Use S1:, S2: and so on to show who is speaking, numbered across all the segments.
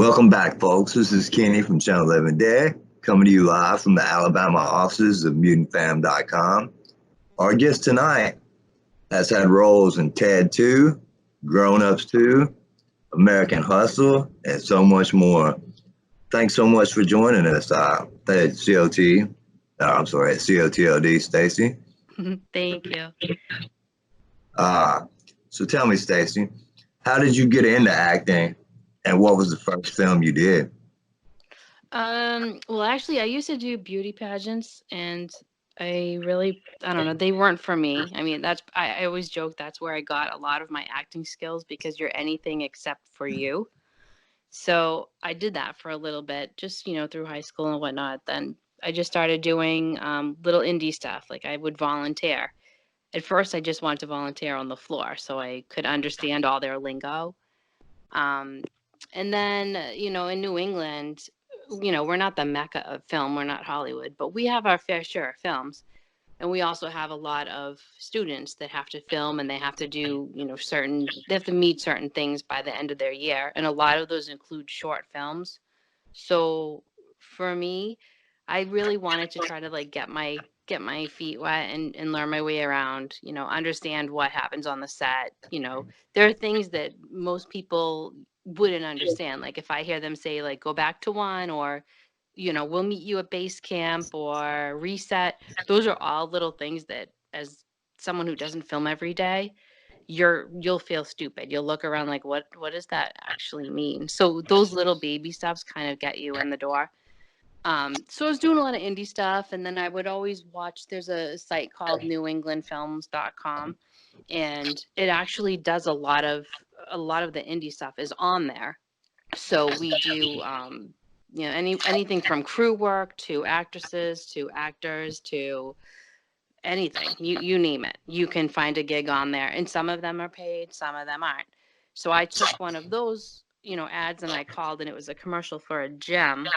S1: Welcome back, folks. This is Kenny from Channel 11 Day, coming to you live from the Alabama offices of MutantFam.com. Our guest tonight has had roles in Ted 2, Grown Ups 2, American Hustle, and so much more. Thanks so much for joining us at COTLD, Stacey.
S2: Thank you.
S1: So tell me, Stacey, how did you get into acting, and what was the first film you did?
S2: Well, actually, I used to do beauty pageants, and I don't know, they weren't for me. I mean, I always joke that's where I got a lot of my acting skills because you're anything except for you. So I did that for a little bit, just, through high school and whatnot. Then I just started doing little indie stuff. Like I would volunteer. At first, I just wanted to volunteer on the floor so I could understand all their lingo. Um, and then, in New England, we're not the mecca of film. We're not Hollywood, but we have our fair share of films. And we also have a lot of students that have to film and they have to do, they have to meet certain things by the end of their year. And a lot of those include short films. So for me, I really wanted to try to like get my feet wet and learn my way around, understand what happens on the set. There are things that most people wouldn't understand. Like if I hear them say like go back to one or we'll meet you at base camp or reset. Those are all little things that as someone who doesn't film every day, you'll feel stupid. You'll look around like what does that actually mean? So those little baby steps kind of get you in the door. So I was doing a lot of indie stuff, and then I would always watch. There's a site called newenglandfilms.com, and it actually does a lot of the indie stuff is on there. So we do anything from crew work to actresses to actors to anything, you name it, you can find a gig on there, and some of them are paid, some of them aren't. So I took one of those ads and I called, and it was a commercial for a gym,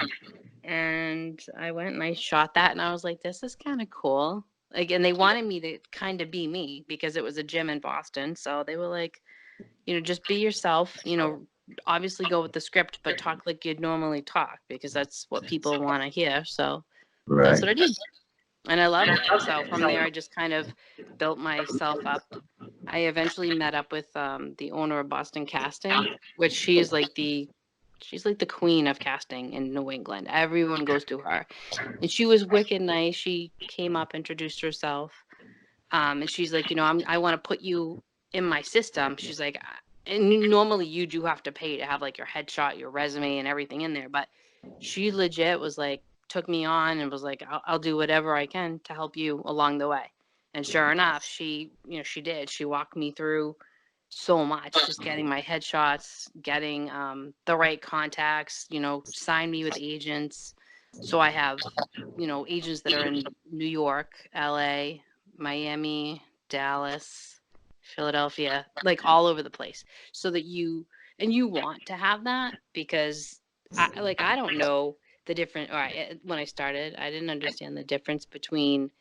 S2: and I went and I shot that, and I was like, this is kind of cool. Like, and they wanted me to kind of be me because it was a gym in Boston, so they were like, just be yourself, obviously go with the script, but talk like you'd normally talk because that's what people want to hear. So that's
S1: Right.
S2: what I did, and I loved it. So from there, I just kind of built myself up. I eventually met up with the owner of Boston Casting, which she's like the queen of casting in New England. Everyone goes to her, and she was wicked nice. She came up, introduced herself, and she's like, I want to put you in my system. She's like, and normally you do have to pay to have like your headshot, your resume, and everything in there, but she legit was like, took me on and was like, I'll do whatever I can to help you along the way. And sure enough, she did. She walked me through so much, just getting my headshots, getting the right contacts, sign me with agents. So I have, agents that are in New York, LA, Miami, Dallas, Philadelphia, like all over the place. So that you want to have that because I don't know the different, when I started, I didn't understand the difference between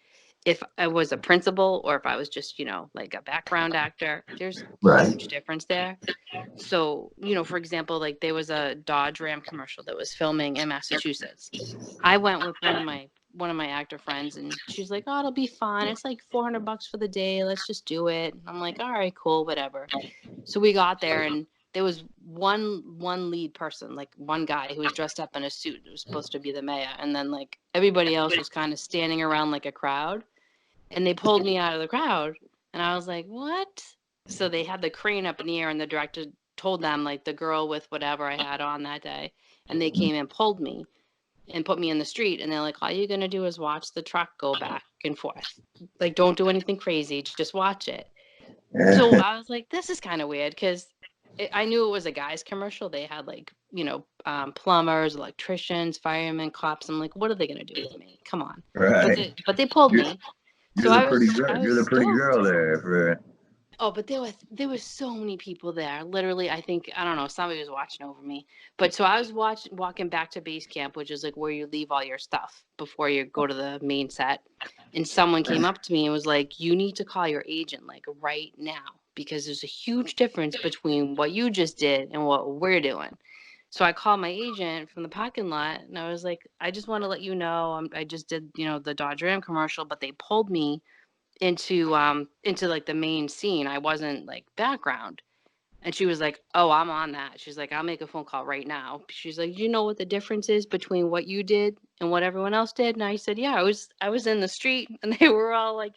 S2: if I was a principal or if I was just, like a background actor. There's
S1: Right.
S2: huge difference there. So, for example, like there was a Dodge Ram commercial that was filming in Massachusetts. I went with one of my actor friends, and she's like, "Oh, it'll be fun. It's like $400 for the day. Let's just do it." I'm like, "All right, cool, whatever." So we got there, and there was one lead person, like one guy who was dressed up in a suit. It was supposed to be the mayor, and then like everybody else was kind of standing around like a crowd. And they pulled me out of the crowd, and I was like, "What?" So they had the crane up in the air, and the director told them like the girl with whatever I had on that day, and they came and pulled me and put me in the street, and they're like, all you're gonna do is watch the truck go back and forth. Like, don't do anything crazy, just watch it. So I was like, this is kind of weird because I knew it was a guy's commercial. They had like, plumbers, electricians, firemen, cops. I'm like, what are they gonna do with me? Come on. But
S1: Right.
S2: they pulled me. So
S1: You're the
S2: I
S1: pretty
S2: was
S1: girl.
S2: I
S1: You're
S2: was
S1: the pretty
S2: stoked.
S1: girl there.
S2: Oh, but there was so many people there. Literally, I think I don't know. Somebody was watching over me. But so I was walking back to base camp, which is like where you leave all your stuff before you go to the main set. And someone came up to me and was like, "You need to call your agent like right now because there's a huge difference between what you just did and what we're doing." So I called my agent from the parking lot, and I was like, I just want to let you know, I just did, the Dodge Ram commercial, but they pulled me into like the main scene. I wasn't like background. And she was like, "Oh, I'm on that." She's like, "I'll make a phone call right now." She's like, "Do you know what the difference is between what you did and what everyone else did?" And I said, "Yeah, I was in the street and they were all like,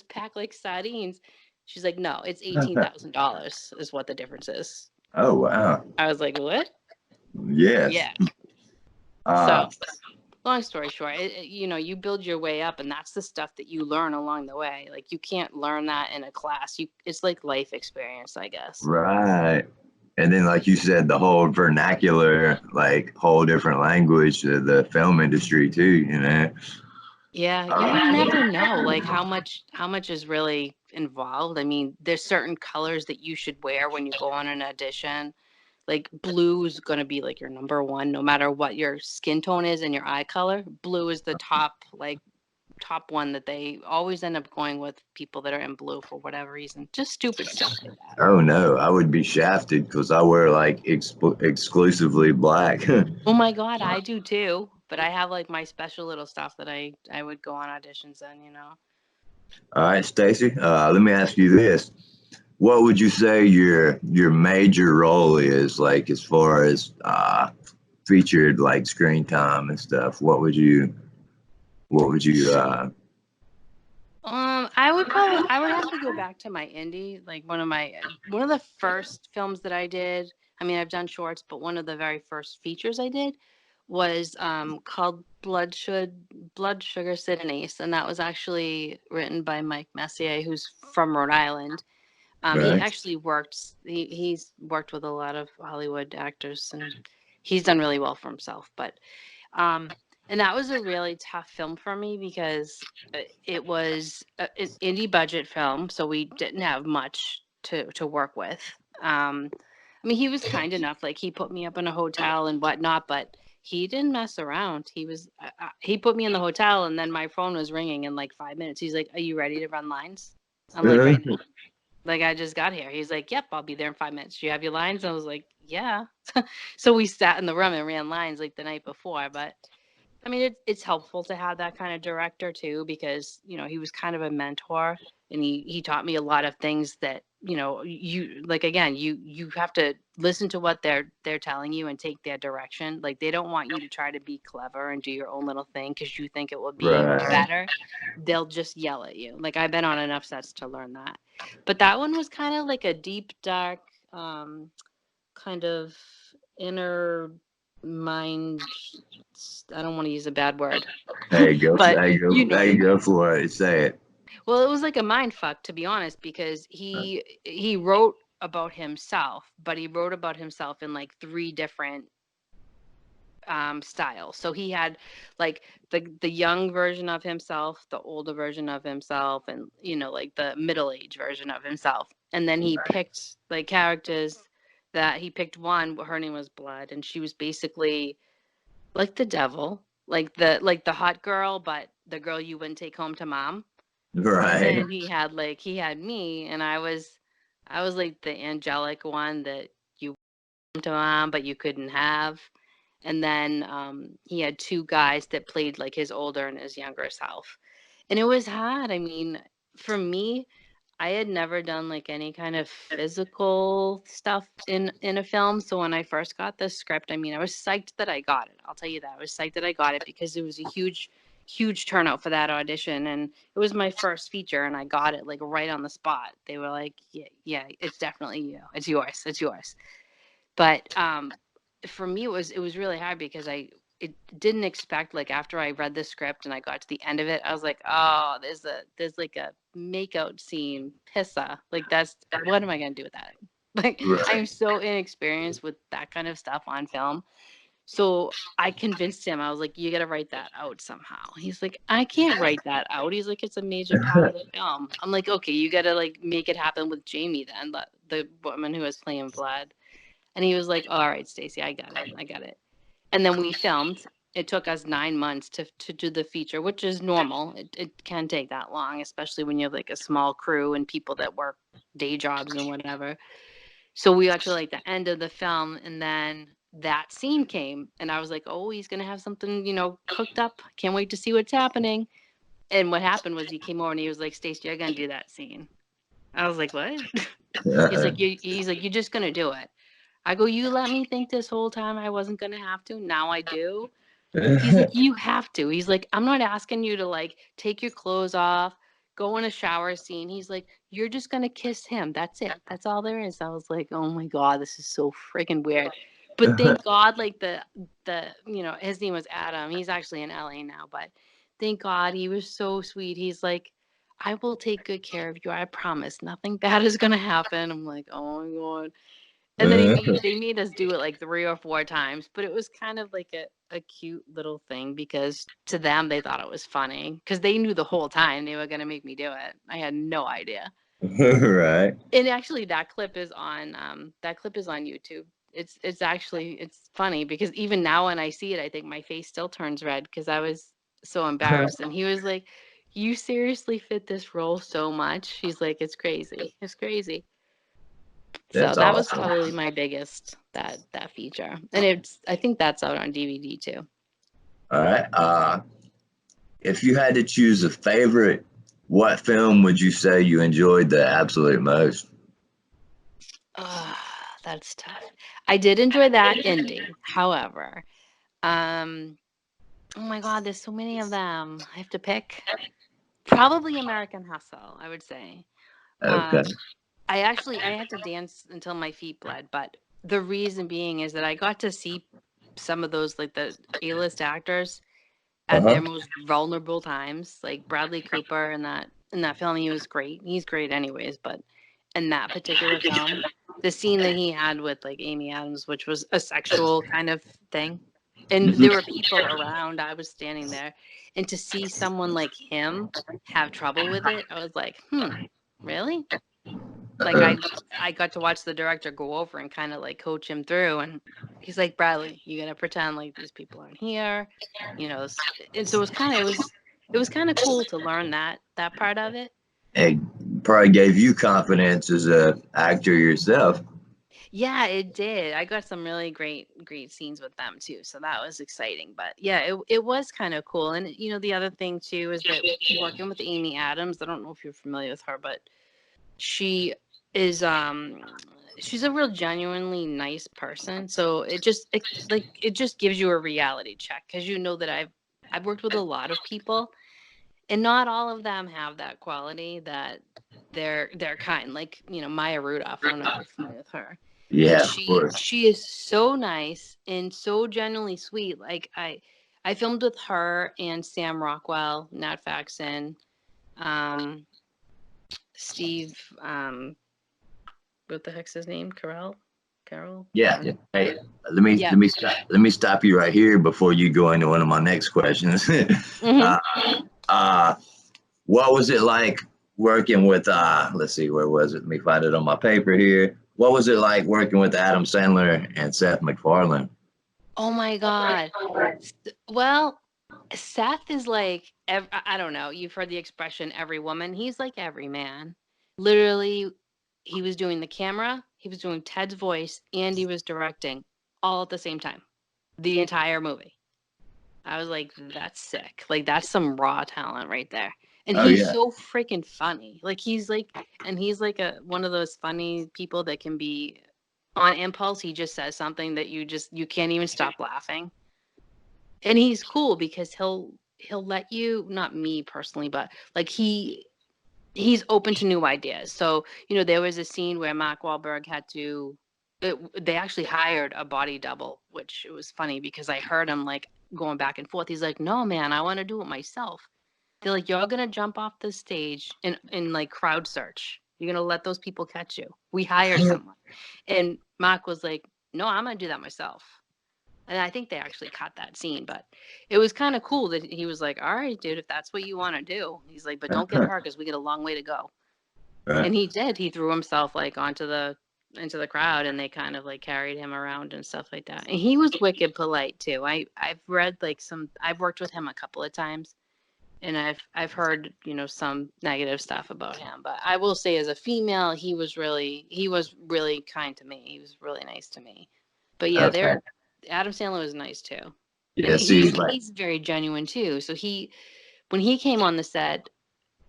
S2: packed like sardines." She's like, "No, it's $18,000 is what the difference is."
S1: Oh, wow.
S2: I was like, "What?"
S1: Yes.
S2: Yeah.
S1: Uh,
S2: So, long story short, you build your way up, and that's the stuff that you learn along the way. Like you can't learn that in a class. It's like life experience, I guess.
S1: right. And then, like you said, the whole vernacular, like whole different language of the film industry too, you know?
S2: Yeah, you would
S1: Uh,
S2: never know like how much is really involved. I mean, there's certain colors that you should wear when you go on an audition. Like blue is going to be like your number one no matter what your skin tone is and your eye color. Blue is the top one that they always end up going with people that are in blue for whatever reason. Just stupid stuff like that.
S1: oh no, I would be shafted because I wear like exclusively black.
S2: Oh my God, I do too. But I have like my special little stuff that I would go on auditions in.
S1: All right, Stacey, let me ask you this. What would you say your major role is, like as far as featured like screen time and stuff? What would you
S2: I would have to go back to my indie, like one of the first films that I did. I mean, I've done shorts, but one of the very first features I did was called Blood Sugar Sid and Ace, and that was actually written by Mike Messier, who's from Rhode Island. He
S1: right?
S2: actually he's worked with a lot of Hollywood actors, and he's done really well for himself. But um, and that was a really tough film for me because it was an indie budget film, so we didn't have much to work with. I mean, he was kind enough, like he put me up in a hotel and whatnot, but he didn't mess around. He put me in the hotel, and then my phone was ringing in like 5 minutes. He's like, "Are you ready to run lines?" I'm like, "Right now." Like I just got here. He's like, "Yep, I'll be there in 5 minutes. Do you have your lines?" I was like, "Yeah." So we sat in the room and ran lines like the night before, but I mean, it's helpful to have that kind of director too, because he was kind of a mentor, and he taught me a lot of things that you like. Again, you have to listen to what they're telling you and take their direction. Like they don't want you to try to be clever and do your own little thing because you think it will be
S1: Right.
S2: better. They'll just yell at you. Like I've been on enough sets to learn that. But that one was kind of like a deep, dark, kind of inner mind. I don't want to use a bad word,
S1: There you go.
S2: but
S1: There you
S2: you
S1: go.
S2: know
S1: There
S2: what I
S1: you go
S2: mean.
S1: for it. Say it.
S2: Well, it was like a mind fuck, to be honest, because he wrote about himself, but he wrote about himself in like three different styles. So he had like the young version of himself, the older version of himself, and like the middle age version of himself. And then he picked like characters that he picked one. Her name was Blood, and she was basically like the devil, like the hot girl, but the girl you wouldn't take home to mom. And
S1: Right.
S2: then he had me, and I was like the angelic one that you wanted to mom, but you couldn't have. And then he had two guys that played like his older and his younger self. And it was hard. I mean, for me, I had never done like any kind of physical stuff in a film. So when I first got the script, I mean, I was psyched that I got it. I'll tell you that. I was psyched that I got it because it was a huge turnout for that audition, and it was my first feature, and I got it like right on the spot. They were like, "Yeah, yeah, it's definitely you. It's yours. It's yours." But for me, it was really hard because I it didn't expect, like after I read the script and I got to the end of it, I was like, oh, there's like a makeout scene, pissa. Like that's what am I gonna do with that? Like I am
S1: Right.
S2: so inexperienced with that kind of stuff on film. So I convinced him. I was like, you got to write that out somehow. He's like, I can't write that out. He's like, it's a major part of the film. I'm like, okay, you got to like make it happen with Jamie then, the woman who was playing Vlad. And he was like, all right, Stacey, I got it. I got it. And then we filmed. It took us 9 months to do the feature, which is normal. It can take that long, especially when you have like a small crew and people that work day jobs and whatever. So we got to like the end of the film, and then that scene came, and I was like, oh, he's gonna have something, cooked up. Can't wait to see what's happening. And what happened was he came over and he was like, Stacey, you're gonna do that scene. I was like, what?
S1: Uh-uh.
S2: He's like, you're just gonna do it. I go, you let me think this whole time I wasn't gonna have to. Now I do. He's like, you have to. He's like, I'm not asking you to like take your clothes off, go in a shower scene. He's like, you're just gonna kiss him. That's it. That's all there is. I was like, oh my God, this is so freaking weird. But thank God, like his name was Adam. He's actually in LA now, but thank God he was so sweet. He's like, I will take good care of you. I promise. Nothing bad is gonna happen. I'm like, oh my God. And then they made us do it like 3 or 4 times, but it was kind of like a cute little thing because to them they thought it was funny because they knew the whole time they were gonna make me do it. I had no idea.
S1: Right.
S2: And actually that clip is on YouTube. It's funny because even now when I see it, I think my face still turns red because I was so embarrassed. And he was like, "You seriously fit this role so much?" He's like, "It's crazy. It's crazy." So
S1: That's
S2: that was
S1: awesome.
S2: probably my biggest that feature. And I think that's out on DVD too.
S1: All right. If you had to choose a favorite, what film would you say you enjoyed the absolute most?
S2: That's tough. I did enjoy that ending. However, oh my God, there's so many of them. I have to pick. Probably American Hustle, I would say.
S1: Okay.
S2: Um, I had to dance until my feet bled, but the reason being is that I got to see some of those like the A-list actors at their
S1: Uh-huh.
S2: most vulnerable times. Like Bradley Cooper in that film, he was great. He's great anyways, but in that particular film, the scene that he had with like Amy Adams, which was a sexual kind of thing, and there were people around. I was standing there, and to see someone like him have trouble with it, I was like, really? Like
S1: Uh,
S2: I got to watch the director go over and kind of like coach him through, and he's like, Bradley, you gotta pretend like these people aren't here, and so it was kind of cool to learn that part of it.
S1: it probably gave you confidence as a actor yourself.
S2: Yeah, it did. I got some really great scenes with them too, so that was exciting. But yeah, it was kind of cool. And the other thing too is that working with Amy Adams, I don't know if you're familiar with her, but she is she's a real genuinely nice person. So it just gives you a reality check because you know that I've worked with a lot of people and not all of them have that quality that they're kind. Like, Maya Rudolph, I don't know if you're familiar with her. And
S1: Yeah, of
S2: she
S1: course.
S2: she is so nice and so genuinely sweet. Like I filmed with her and Sam Rockwell, Nat Faxon, um, Steve, what the heck's his name? Carol? I
S1: Yeah.
S2: don't know.
S1: Hey, let
S2: Yeah.
S1: me stop you right here before you go into one of my next questions.
S2: Hmm.
S1: uh, uh, what was it like working with? Let's see, where was it? Let me find it on my paper here. What was it like working with Adam Sandler and Seth MacFarlane?
S2: Oh my God. Well, Seth is like, I don't know. You've heard the expression every woman. He's like every man. Literally, he was doing the camera, he was doing Ted's voice, and he was directing all at the same time. The entire movie. I was like, that's sick. Like, that's some raw talent right there. And
S1: Oh
S2: he's
S1: yeah.
S2: so freaking funny. Like, he's like one of those funny people that can be on impulse. He just says something that you can't even stop laughing. And he's cool because he'll let you, not me personally, but like he's open to new ideas. So, there was a scene where Mark Wahlberg they actually hired a body double, which it was funny because I heard him like going back and forth. He's like, no, man, I want to do it myself. They're like, you're going to jump off the stage and like crowd search. You're going to let those people catch you. We hired someone. And Mark was like, no, I'm going to do that myself. And I think they actually cut that scene, but it was kind of cool that he was like, all right, dude, if that's what you want to do. He's like, but don't get hurt because we get a long way to go.
S1: Right.
S2: And he did. He threw himself like into the crowd and they kind of like carried him around and stuff like that. And he was wicked polite too. I've read like I've worked with him a couple of times and I've heard, some negative stuff about him. But I will say as a female, he was really kind to me. He was really nice to me. But yeah,
S1: Okay.
S2: Adam Sandler was nice too.
S1: Yeah,
S2: And
S1: see, like,
S2: he's very genuine too. So when he came on the set,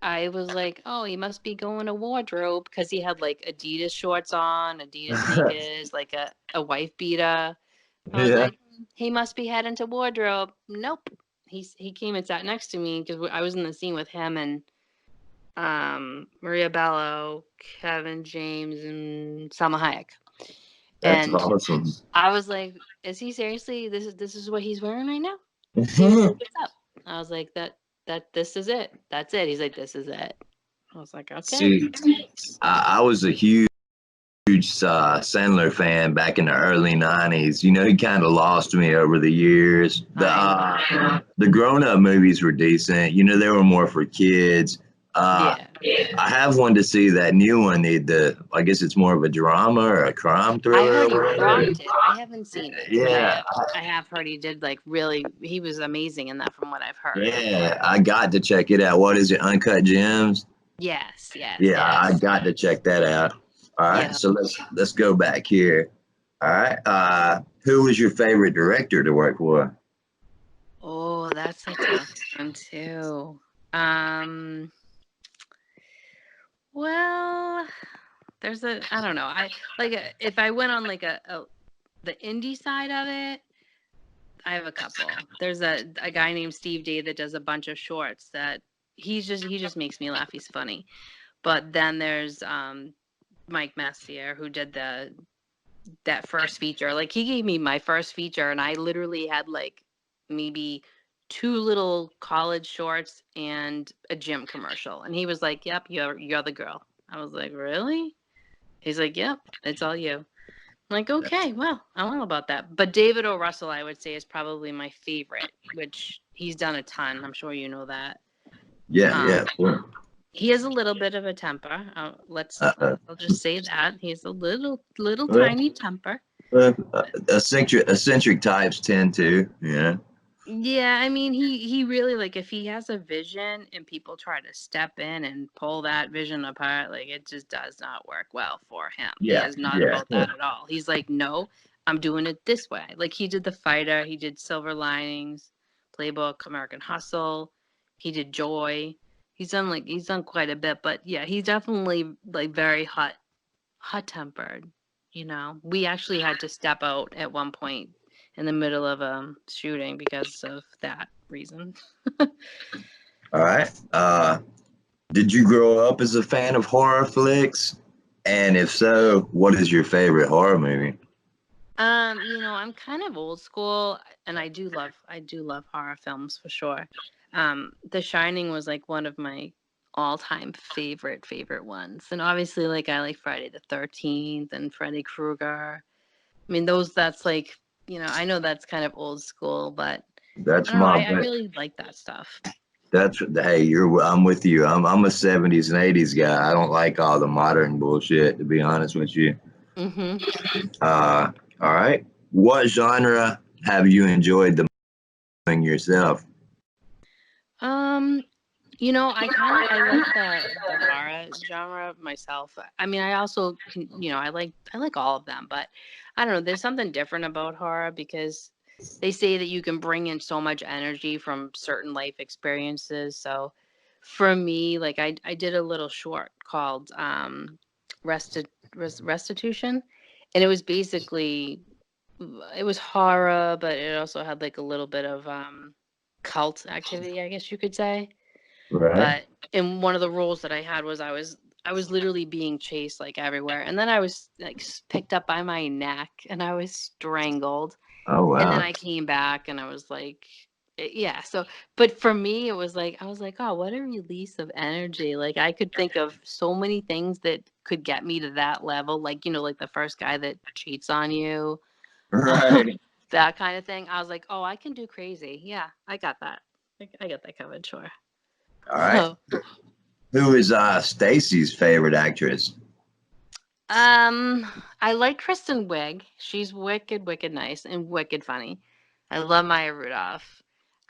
S2: I was like, oh, he must be going to wardrobe because he had like Adidas shorts on, Adidas sneakers, like a wife beater. I was
S1: yeah,
S2: like, he must be heading to wardrobe. Nope. He came and sat next to me because I was in the scene with him and Maria Bello, Kevin James, and Salma Hayek.
S1: that's
S2: And
S1: awesome.
S2: I was like, is he seriously? This is what he's wearing right now? He was like, what's up? I was like, this is it. That's it. He's like, this is it. I was like, okay.
S1: See, I was a huge Sandler fan back in the early '90s. You know, he kind of lost me over the years. The grown up movies were decent. You know, they were more for kids.
S2: Yeah.
S1: I have one to see that new one. I guess it's more of a drama or a crime
S2: I
S1: thriller
S2: heard
S1: or
S2: he
S1: whatever.
S2: rocked it. I haven't seen it, but
S1: Yeah,
S2: I have heard he did like really. He was amazing in that, from what I've heard.
S1: yeah, I got to check it out. What is it? Uncut Gems?
S2: Yes, yes,
S1: Yeah, I
S2: yes.
S1: got to check that out. All right,
S2: Yeah.
S1: so let's go back here. All right, who was your favorite director to work for?
S2: Oh, that's a tough one too. Um, well, I don't know. I like if I went on like the indie side of it, I have a couple. There's a guy named Steve D that does a bunch of shorts that he just makes me laugh. He's funny. But then there's Mike Messier who did that first feature. Like he gave me my first feature and I literally had like maybe two little college shorts and a gym commercial. And he was like, "Yep, you're the girl." I was like, "Really?" He's like, "Yep, it's all you." I'm like, "Okay, well, I don't know about that." But David O. Russell, I would say, is probably my favorite, which he's done a ton. I'm sure you know that.
S1: Yeah,
S2: Um,
S1: yeah, sure.
S2: he has a little bit of a temper.
S1: Uh,
S2: I'll just say that he's a little
S1: well,
S2: tiny temper.
S1: eccentric types tend to, yeah.
S2: Yeah, I mean, he really like if he has a vision and people try to step in and pull that vision apart, like it just does not work well for him. He
S1: Yeah,
S2: is not
S1: yeah,
S2: about that at all. He's like, no, I'm doing it this way. Like he did The Fighter, he did Silver Linings, Playbook, American Hustle, he did Joy. He's done quite a bit, but yeah, he's definitely like very hot tempered. You know, we actually had to step out at one point in the middle of a shooting because of that reason.
S1: All right. Did you grow up as a fan of horror flicks? And if so, what is your favorite horror movie?
S2: I'm kind of old school and I do love horror films for sure. The Shining was like one of my all-time favorite ones. And obviously like I like Friday the 13th and Freddy Krueger. I mean that's like, I know that's kind of old school, but I
S1: That's
S2: don't know,
S1: my
S2: I really like that stuff.
S1: that's hey, I'm with you. I'm a '70s and '80s guy. I don't like all the modern bullshit, to be honest with you.
S2: Mhm.
S1: Uh, all right. What genre have you enjoyed the most yourself?
S2: Um, I like the horror genre myself. I mean, I also I like all of them, but I don't know, there's something different about horror because they say that you can bring in so much energy from certain life experiences. So for me, like I did a little short called Resti Restitution, and it was basically it was horror, but it also had like a little bit of cult activity, I guess you could say.
S1: Right.
S2: But in one of the roles that I had was I was literally being chased like everywhere, and then I was like picked up by my neck and I was strangled,
S1: Oh
S2: and then
S1: wow.
S2: I came back and I was like, yeah. So, but for me, it was like I was like, oh, what a release of energy! Like I could think of so many things that could get me to that level, like like the first guy that cheats on you,
S1: Right.
S2: that kind of thing. I was like, oh, I can do crazy. Yeah, I got that. I got that covered. Sure.
S1: All right.
S2: So,
S1: Who is Stacy's favorite actress?
S2: I like Kristen Wiig. She's wicked nice and wicked funny. I love Maya Rudolph.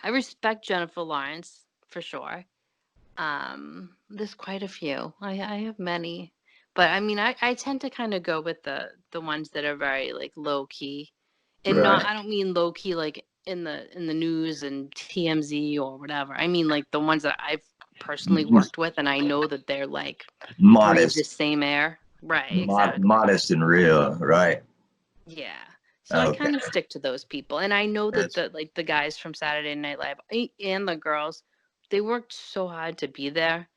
S2: I respect Jennifer Lawrence for sure. There's quite a few. I have many, but I mean, I tend to kind of go with the ones that are very like low key. And not, I don't mean low key like in the news and TMZ or whatever. I mean like the ones that I've personally worked with, and I know that they're like breathe the same air. Right, exactly.
S1: Modest and real, right?
S2: Yeah. So I kind of stick to those people. And I know that the guys from Saturday Night Live and the girls, they worked so hard to be there.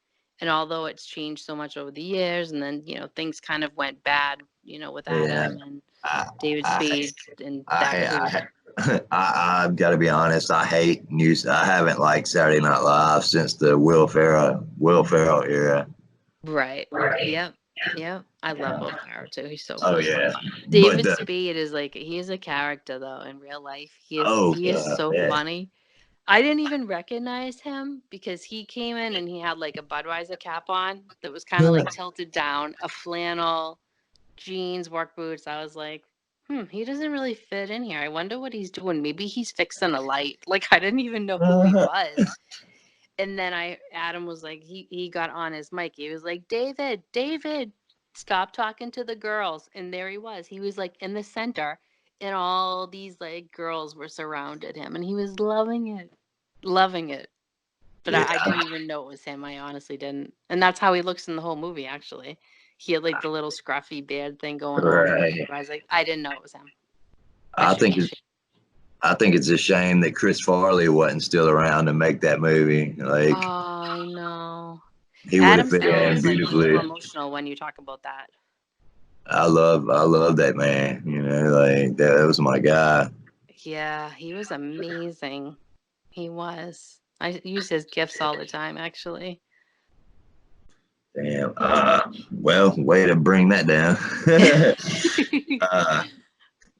S2: And although it's changed so much over the years, and then, things kind of went bad, with Adam and David Spade and that crew.
S1: I've got to be honest. I hate news. I haven't liked Saturday Night Live since the Will Ferrell era.
S2: Right. Yep. Yep. I love Will Ferrell too. He's so
S1: funny.
S2: Yeah. David Spade is like, he is a character though in real life. He is so funny. I didn't even recognize him because he came in and he had like a Budweiser cap on that was kind of like tilted down, a flannel, jeans, work boots. I was like, he doesn't really fit in here. I wonder what he's doing. Maybe he's fixing a light. Like, I didn't even know who he was. And then Adam was like, he got on his mic. He was like, David, stop talking to the girls. And there he was. He was like in the center, and all these like girls were surrounded him, and he was loving it. But I didn't even know it was him. I honestly didn't. And that's how he looks in the whole movie, actually. He had like the little scruffy beard thing going on. I was like, I didn't know it was him.
S1: I think it's a shame that Chris Farley wasn't still around to make that movie. Like,
S2: I know.
S1: He would have fit in beautifully.
S2: Like, emotional when you talk about that.
S1: I love that man. Like that was my guy.
S2: Yeah, he was amazing. He was. I use his gifts all the time, actually.
S1: Damn. Well, way to bring that down.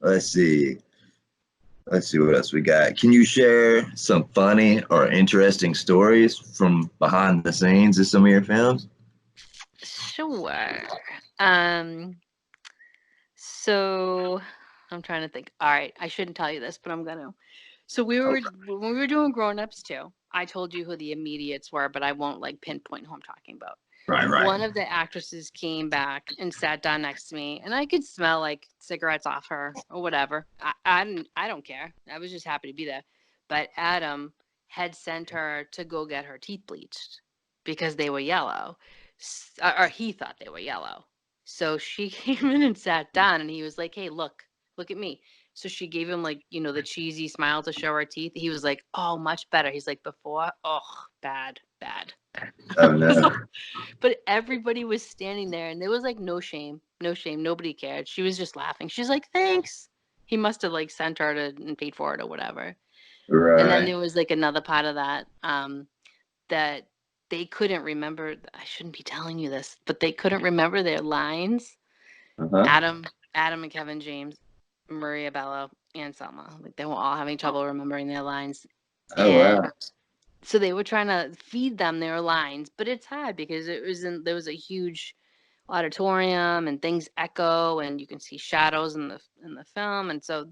S1: Let's see what else we got. Can you share some funny or interesting stories from behind the scenes of some of your films?
S2: Sure. So I'm trying to think. All right, I shouldn't tell you this, but I'm gonna. So when we were doing Grown Ups too, I told you who the immediates were, but I won't like pinpoint who I'm talking about.
S1: Right.
S2: One of the actresses came back and sat down next to me, and I could smell like cigarettes off her or whatever. I don't care. I was just happy to be there. But Adam had sent her to go get her teeth bleached because they were yellow, or he thought they were yellow. So she came in and sat down, and he was like, "Hey, look at me." So she gave him like, the cheesy smile to show her teeth. He was like, "Oh, much better." He's like, "Before, oh, bad."
S1: Oh no.
S2: But everybody was standing there, and there was like no shame. Nobody cared. She was just laughing. She's like, "Thanks." He must have like sent her and paid for it or whatever.
S1: Right.
S2: And then there was like another part of that that they couldn't remember. I shouldn't be telling you this, but they couldn't remember their lines. Adam and Kevin James, Maria Bello, and Selma. Like they were all having trouble remembering their lines.
S1: Oh wow.
S2: So they were trying to feed them their lines, but it's hard because there was a huge auditorium and things echo, and you can see shadows in the film. And so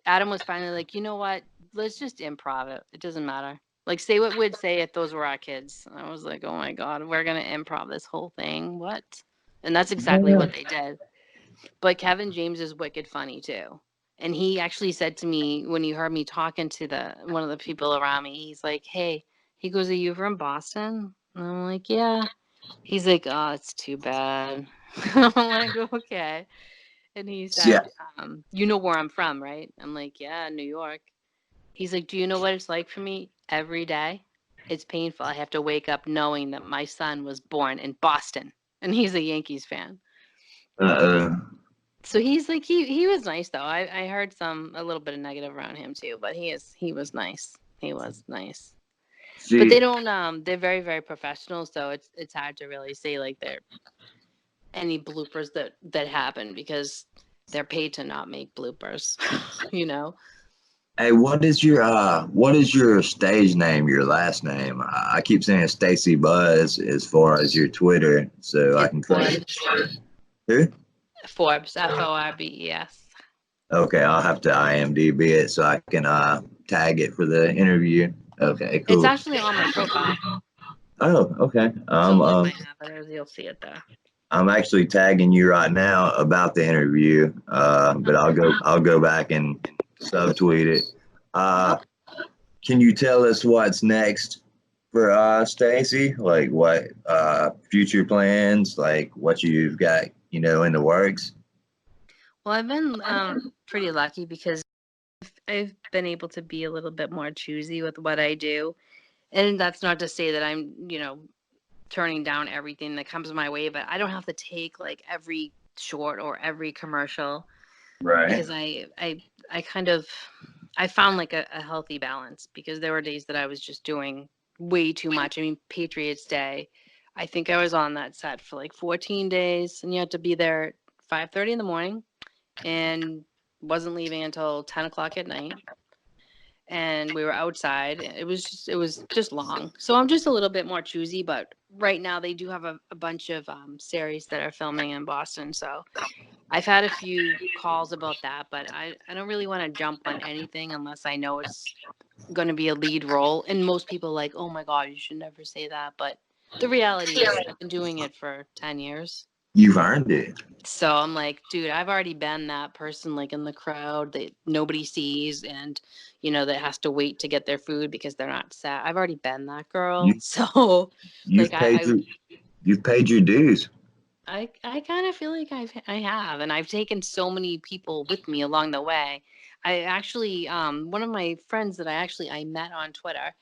S2: Adam was finally like, you know what? Let's just improv it. It doesn't matter. Like, say what we'd say if those were our kids. And I was like, oh my God, we're going to improv this whole thing. What? And that's exactly what they did. But Kevin James is wicked funny too. And he actually said to me when he heard me talking to one of the people around me, he's like, hey, he goes, are you from Boston? And I'm like, yeah. He's like, oh, it's too bad. I'm like, okay. And he said, you know where I'm from, right? I'm like, yeah, New York. He's like, do you know what it's like for me every day? It's painful. I have to wake up knowing that my son was born in Boston. And he's a Yankees fan. So he's like, he was nice though. I heard a little bit of negative around him too, but he was nice. He was nice. See, but they don't they're very, very professional, so it's hard to really say like there any bloopers that happen because they're paid to not make bloopers. Hey,
S1: what is your stage name, your last name? I keep saying Stacey Buzz as far as your Twitter, so I can find who?
S2: Forbes, Forbes.
S1: Okay, I'll have to IMDb it so I can tag it for the interview. Okay, cool.
S2: It's actually on my profile.
S1: Oh, okay.
S2: So I have it, you'll see it there.
S1: I'm actually tagging you right now about the interview, but I'll go back and subtweet it.
S2: Oh,
S1: Can you tell us what's next for Stacey? Like what future plans? Like what you've got, in the works?
S2: well, I've been pretty lucky because I've been able to be a little bit more choosy with what I do. And that's not to say that I'm, turning down everything that comes my way, but I don't have to take like every short or every commercial
S1: Right.
S2: because I kind of I found like a healthy balance because there were days that I was just doing way too much. I mean, Patriots Day, I think I was on that set for like 14 days and you had to be there at 5:30 in the morning and wasn't leaving until 10 o'clock at night, and we were outside. It was just long. So I'm just a little bit more choosy, but right now they do have a bunch of series that are filming in Boston. So I've had a few calls about that, but I don't really want to jump on anything unless I know it's going to be a lead role. And most people are like, oh my God, you should never say that. But the reality is I've been doing it for 10 years.
S1: You've earned it.
S2: So I'm like, dude, I've already been that person like in the crowd that nobody sees and that has to wait to get their food because they're not set. I've already been that girl.
S1: You
S2: So like
S1: you've paid your you've paid your dues.
S2: I kind of feel like I have, and I've taken so many people with me along the way. I actually one of my friends that I met on Twitter,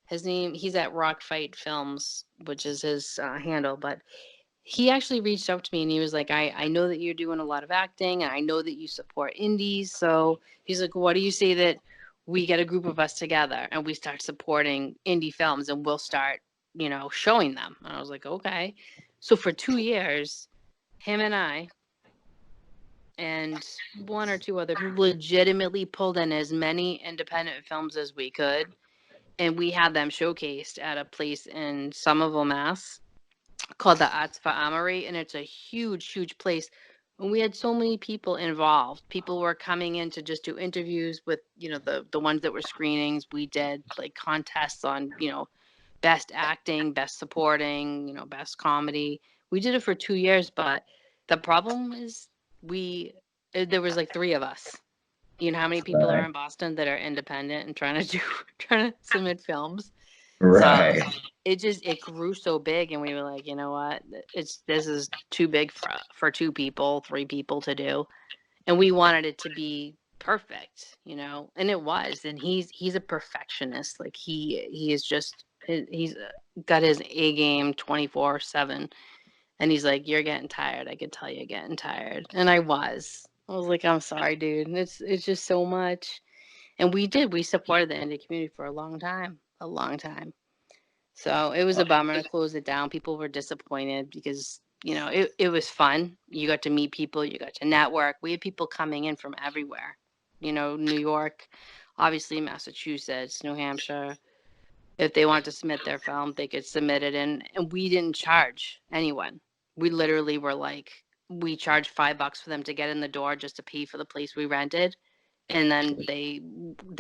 S2: he's at Rock Fight Films, which is his handle, but he actually reached out to me and he was like, I know that you're doing a lot of acting and I know that you support indies. So he's like, what do you say that we get a group of us together and we start supporting indie films and we'll start, showing them? And I was like, okay. So for 2 years, him and one or two other people legitimately pulled in as many independent films as we could. And we had them showcased at a place in Somerville, Mass called the Arts for Amory, and it's a huge, huge place. And we had so many people involved. People were coming in to just do interviews with, the ones that were screenings. We did like contests on, best acting, best supporting, best comedy. We did it for 2 years, but the problem is there was like three of us. You know how many people are
S1: Right.
S2: in Boston that are independent and trying to submit films? So
S1: Right.
S2: it grew so big, and we were like, you know what? This is too big for two people, three people to do, and we wanted it to be perfect, and it was. And he's a perfectionist. Like he is just he's got his A game 24/7, and he's like, you're getting tired. I could tell you're getting tired, and I was. I was like, I'm sorry, dude. And it's just so much, and we supported the indie community for a long time. So it was a bummer to close it down. People were disappointed because, it was fun. You got to meet people, you got to network. We had people coming in from everywhere, New York, obviously Massachusetts, New Hampshire. If they wanted to submit their film, they could submit it in. And we didn't charge anyone. We literally were like, we charged $5 for them to get in the door just to pay for the place we rented, and then they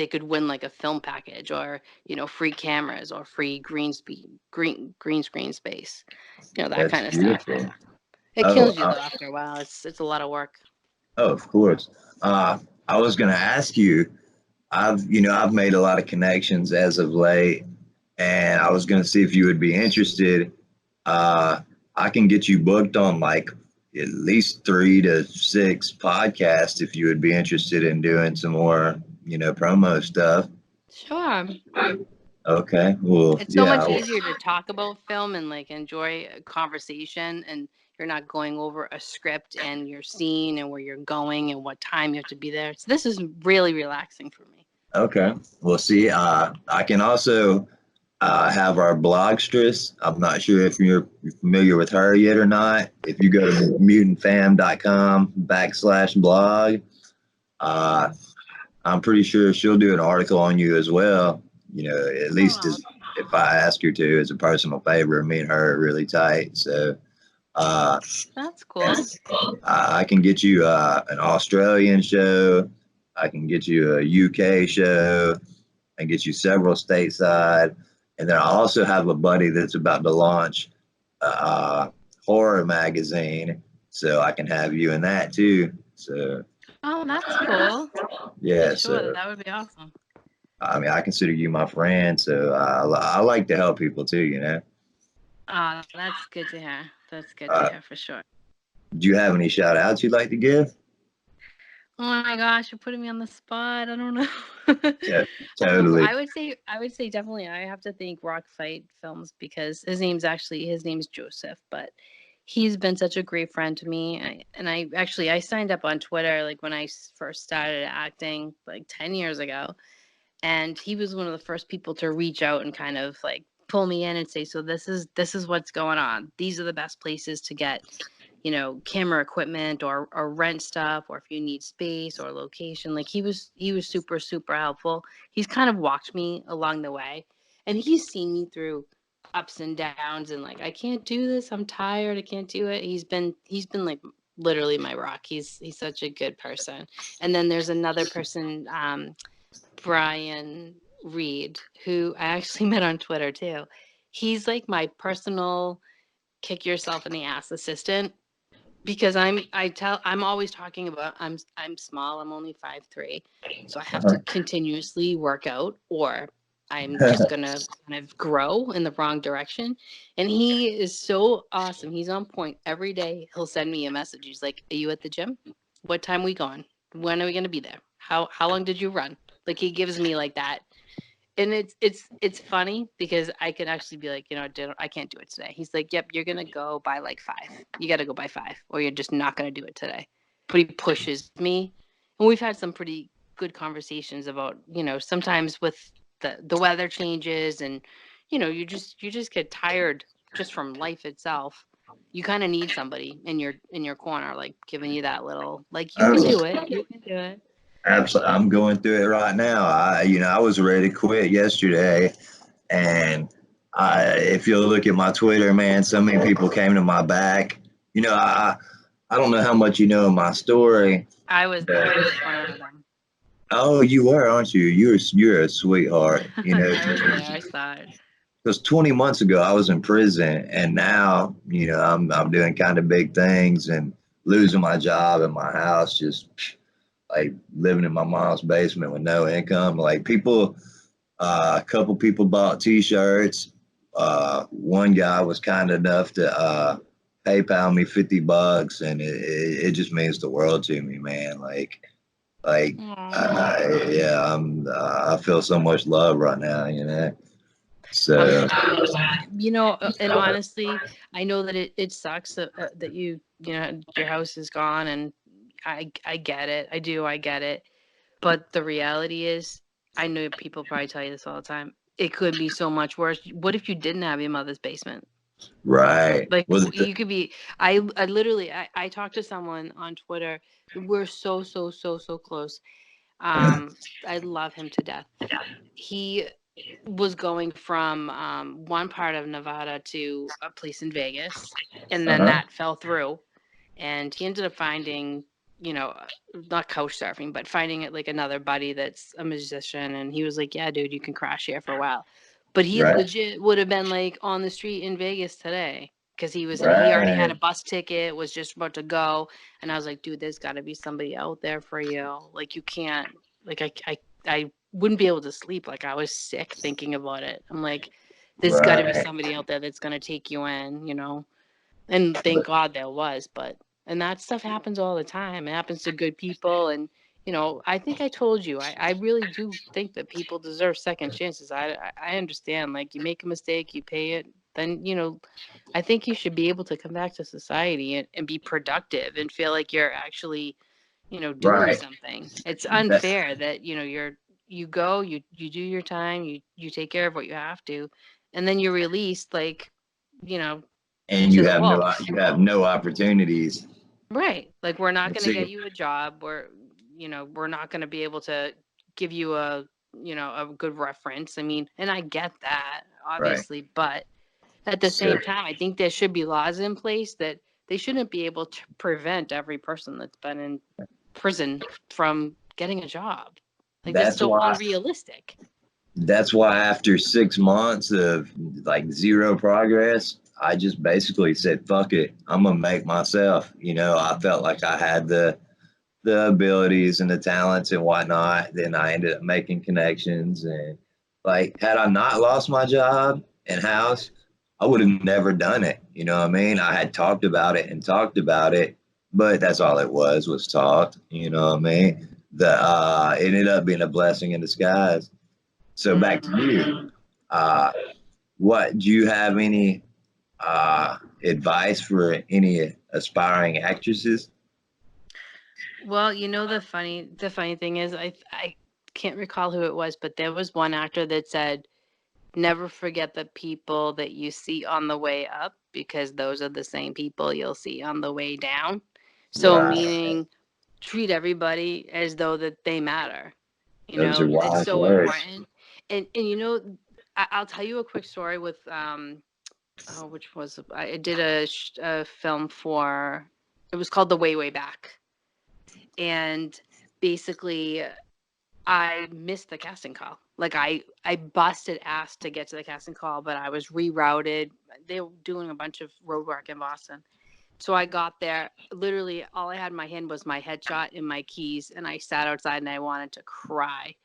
S2: could win like a film package or free cameras or free green screen space, that
S1: That's
S2: kind of stuff.
S1: beautiful.
S2: It
S1: Oh,
S2: kills you though after a while. It's a lot of work.
S1: oh, of course. I was gonna ask you. I've made a lot of connections as of late, and I was gonna see if you would be interested. Uh, I can get you booked on like at least 3 to 6 podcasts if you would be interested in doing some more, promo stuff.
S2: Sure.
S1: Okay. Well,
S2: It's so
S1: yeah.
S2: much easier to talk about film and like enjoy a conversation, and you're not going over a script and your scene and where you're going and what time you have to be there. So this is really relaxing for me.
S1: Okay. Well, see, I can also have our blogstress. I'm not sure if you're familiar with her yet or not. If you go to mutantfam.com/blog, uh, I'm pretty sure she'll do an article on you as well. At least
S2: Oh,
S1: as if I ask her to, as a personal favor. Me and her are really tight, so uh,
S2: that's cool.
S1: I can get you an Australian show. I can get you a UK show and get you several stateside. And then I also have a buddy that's about to launch a horror magazine, so I can have you in that too. So
S2: Oh, that's cool. For
S1: yeah,
S2: sure.
S1: so
S2: That would be awesome.
S1: I mean, I consider you my friend, so I like to help people too, you know.
S2: That's good to hear. That's good to
S1: Uh,
S2: hear for sure.
S1: do you have any shout outs you'd like to give?
S2: Oh my gosh, you're putting me on the spot. I don't know.
S1: Yeah, totally.
S2: I would say definitely I have to thank Rock Fight Films because his name's Joseph, but he's been such a great friend to me. I signed up on Twitter like when I first started acting like 10 years ago, and he was one of the first people to reach out and kind of like pull me in and say, so this is what's going on. These are the best places to get, camera equipment or rent stuff, or if you need space or location. Like he was super, super helpful. He's kind of walked me along the way, and he's seen me through ups and downs and like, I can't do this. I'm tired. I can't do it. He's been like literally my rock. He's such a good person. And then there's another person, Brian Reed, who I actually met on Twitter too. He's like my personal kick yourself in the ass assistant because I'm always talking about I'm small, I'm only 5'3", so I have to
S1: Uh-huh.
S2: continuously work out or I'm just gonna kind of grow in the wrong direction. And he is so awesome. He's on point every day. He'll send me a message. He's like, "Are you at the gym? What time we going? When are we gonna be there? How long did you run?" Like he gives me like that, and it's funny because I can actually be like, I can't do it today. He's like, "Yep, you're gonna go by like 5. You got to go by 5, or you're just not gonna do it today." But he pushes me, and we've had some pretty good conversations about, sometimes with the weather changes, and you just get tired just from life itself. You kind of need somebody in your corner, like giving you that little, like, you can do it, you can do it.
S1: Absolutely. I'm going through it right now. I was ready to quit yesterday, and if you look at my Twitter, man, so many people came to my back. I don't know how much you know of my story.
S2: I was one of them.
S1: Oh, you were, aren't you? You're a sweetheart.
S2: I was there. I saw it.
S1: Because 20 months ago I was in prison, and now I'm doing kind of big things and losing my job and my house, just like living in my mom's basement with no income. Like a couple people bought T-shirts. One guy was kind enough to PayPal me $50, and it just means the world to me, man. Like,
S2: Aw.
S1: yeah, I feel so much love right now,
S2: I'm
S1: So,
S2: glad. And honestly, I know that it sucks that your house is gone, and I get it. I do. I get it. But the reality is, I know people probably tell you this all the time. It could be so much worse. What if you didn't have your mother's basement?
S1: right.
S2: Like
S1: Was it
S2: you could be. I literally I talked to someone on Twitter. We're so so so so close. I love him to death. He was going from one part of Nevada to a place in Vegas, and then
S1: uh-huh.
S2: that fell through, and he ended up finding, not couch surfing, but finding it like another buddy that's a musician, and he was like, "Yeah, dude, you can crash here for a while," but he
S1: Right.
S2: legit would have been like on the street in Vegas today because he already had
S1: Right.
S2: a bus ticket, was just about to go, and I was like, "Dude, there's got to be somebody out there for you. Like you can't, like I wouldn't be able to sleep. Like I was sick thinking about it. I'm like, there's got to be
S1: Right.
S2: somebody out there that's gonna take you in. And thank God there was, and that stuff happens all the time. It happens to good people, and I think I told you, I really do think that people deserve second chances. I understand, like you make a mistake, you pay it, then I think you should be able to come back to society and be productive and feel like you're actually doing
S1: Right.
S2: something. It's
S1: That,
S2: unfair that you go, you do your time, you take care of what you have to, and then you're released like you know
S1: and
S2: to the wolves.
S1: you have no opportunities.
S2: Right. Like we're not
S1: Let's
S2: going to
S1: see.
S2: get you a job. We're not going to be able to give you a good reference. I mean, and I get that
S1: Right.
S2: obviously, but at the
S1: So
S2: same time, I think there should be laws in place that they shouldn't be able to prevent every person that's been in prison from getting a job. Like that's
S1: that's
S2: so
S1: why
S2: unrealistic.
S1: that's why after 6 months of like zero progress, I just basically said, fuck it, I'm gonna make myself. You know, I felt like I had the abilities and the talents and whatnot. Then I ended up making connections, and like, had I not lost my job and house, I would have never done it. You know what I mean? I had talked about it and talked about it, but that's all it was talk. You know what I mean? It ended up being a blessing in disguise. So back to you. Uh, what do you have any advice for any aspiring actresses?
S2: Well, you know the funny thing is I can't recall who it was, but there was one actor that said, "Never forget the people that you see on the way up because those are the same people you'll see on the way down." So
S1: Right.
S2: meaning treat everybody as though that they matter. You
S1: Those are
S2: know, it's
S1: wise
S2: so
S1: words.
S2: important. And you know, I'll tell you a quick story with oh, which was I did a film for, it was called The Way Way Back. And basically I missed the casting call. Like I busted ass to get to the casting call, but I was rerouted. They were doing a bunch of road work in Boston. So I got there. Literally all I had in my hand was my headshot and my keys, and I sat outside and I wanted to cry.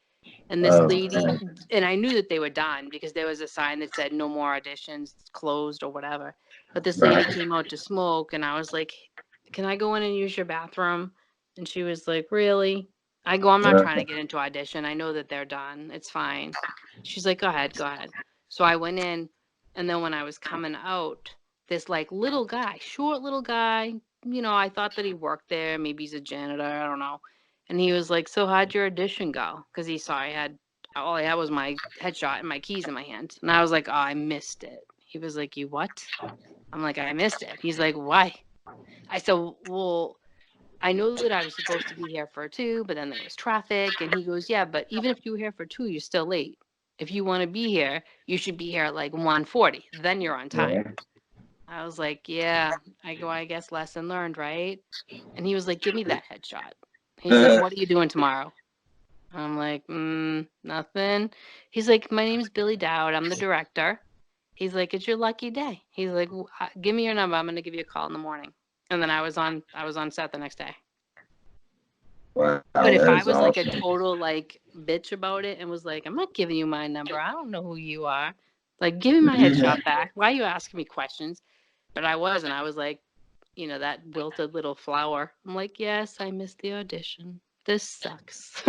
S2: And this
S1: Oh,
S2: lady, and I knew that they were done because there was a sign that said no more auditions, closed or whatever. But this lady
S1: right.
S2: came out to smoke, and I was like, "Can I go in and use your bathroom?" And she was like, "Really?" I go, "I'm not trying to get into audition. I know that they're done. It's fine." She's like, "Go ahead, go ahead." So I went in, and then when I was coming out, this like little guy, short little guy, I thought that he worked there. Maybe he's a janitor. I don't know. And he was like, "So how'd your audition go?" Because he saw all I had was my headshot and my keys in my hand. And I was like, "Oh, I missed it." He was like, "You what?" I'm like, "I missed it." He's like, "Why?" I said, "Well, I know that I was supposed to be here for 2, but then there was traffic." And he goes, "Yeah, but even if you were here for 2, you're still late. If you want to be here, you should be here at like 1:40. Then you're on time."
S1: Yeah.
S2: I was like, "Yeah." I go, "I guess lesson learned, right?" And he was like, "Give me that headshot." He's like, "What are you doing tomorrow?" I'm like, nothing." He's like, "My name's Billy Dowd. I'm the director." He's like, "It's your lucky day." He's like, Give me your number. I'm gonna give you a call in the morning." And then I was on set the next day.
S1: Wow,
S2: But if
S1: that
S2: I
S1: is
S2: was like a
S1: awesome.
S2: total like bitch about it and was like, "I'm not giving you my number. I don't know who you are. Like, give me my headshot back. Why are you asking me questions?" But I wasn't. I was like, that wilted little flower. I'm like, "Yes, I missed the audition. This sucks."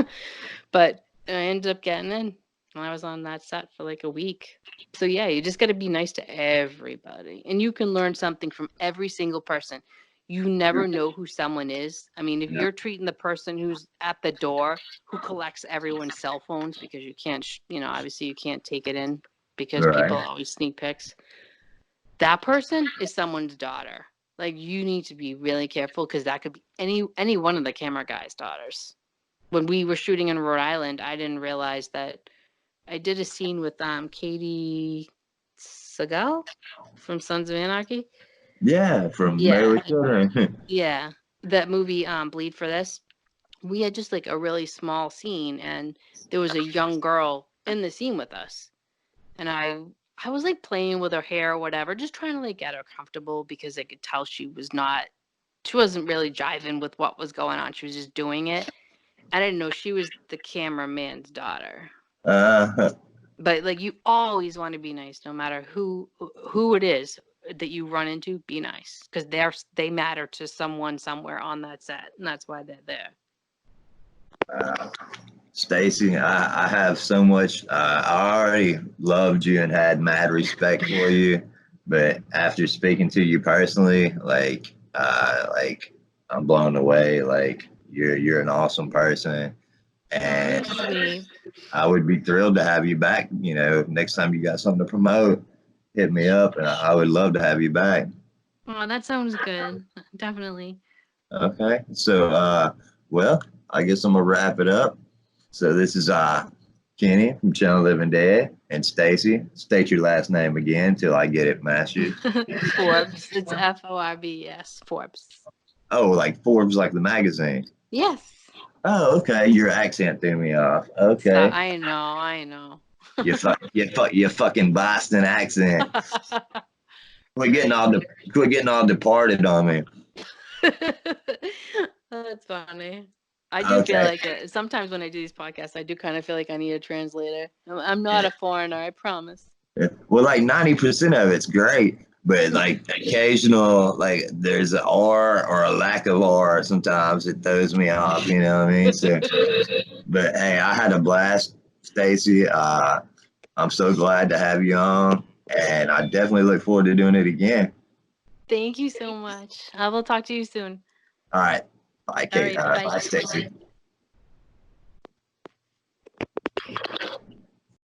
S2: But I ended up getting in. And I was on that set for like a week. So yeah, you just got to be nice to everybody. And you can learn something from every single person. You never know who someone is. I mean, if
S1: Yeah.
S2: you're treating the person who's at the door, who collects everyone's cell phones because you can't, obviously you can't take it in because people
S1: Right.
S2: always sneak pics. That person is someone's daughter. Like, you need to be really careful because that could be any one of the camera guy's daughters. When we were shooting in Rhode Island, I didn't realize that I did a scene with Katie Seagal from Sons of Anarchy.
S1: Yeah, from Married
S2: Yeah,
S1: with Children.
S2: yeah. That movie, Bleed for This. We had just like a really small scene, and there was a young girl in the scene with us, and I was like playing with her hair or whatever, just trying to like get her comfortable because I could tell she wasn't really jiving with what was going on. She was just doing it. I didn't know she was the cameraman's daughter.
S1: uh,
S2: But like, you always want to be nice, no matter who it is that you run into. Be nice because they matter to someone somewhere on that set, and that's why they're there.
S1: Stacey, I have so much. I already loved you and had mad respect for you, but after speaking to you personally, like I'm blown away. Like you're an awesome person,
S2: Oh, you're
S1: and
S2: sweet.
S1: I would be thrilled to have you back. You know, next time you got something to promote, hit me up, and I would love to have you back.
S2: Oh, that sounds good. Definitely.
S1: Okay, so well, I guess I'm gonna wrap it up. So this is Kenny from Channel Living Dead and Stacy. State your last name again till I get it mastered.
S2: Forbes. It's Forbes. Forbes.
S1: Oh, like Forbes, like the magazine.
S2: Yes.
S1: Oh, okay. Your accent threw me off.
S2: So
S1: Okay,
S2: I know. I know.
S1: you fucking Boston accent. Quit getting all departed on me.
S2: That's funny. I do feel
S1: Okay.
S2: like sometimes when I do these podcasts, I do kind of feel like I need a translator. I'm not a foreigner, I promise.
S1: Yeah. Well, like 90% of it's great, but like occasional, like there's an R or a lack of R. Sometimes it throws me off. You know what I mean? So, but hey, I had a blast, Stacey. I'm so glad to have you on, and I definitely look forward to doing it again.
S2: Thank you so much. I will talk to you soon.
S1: All right. Bye,
S2: All
S1: Kate.
S2: right, bye.
S1: Bye, Stacey.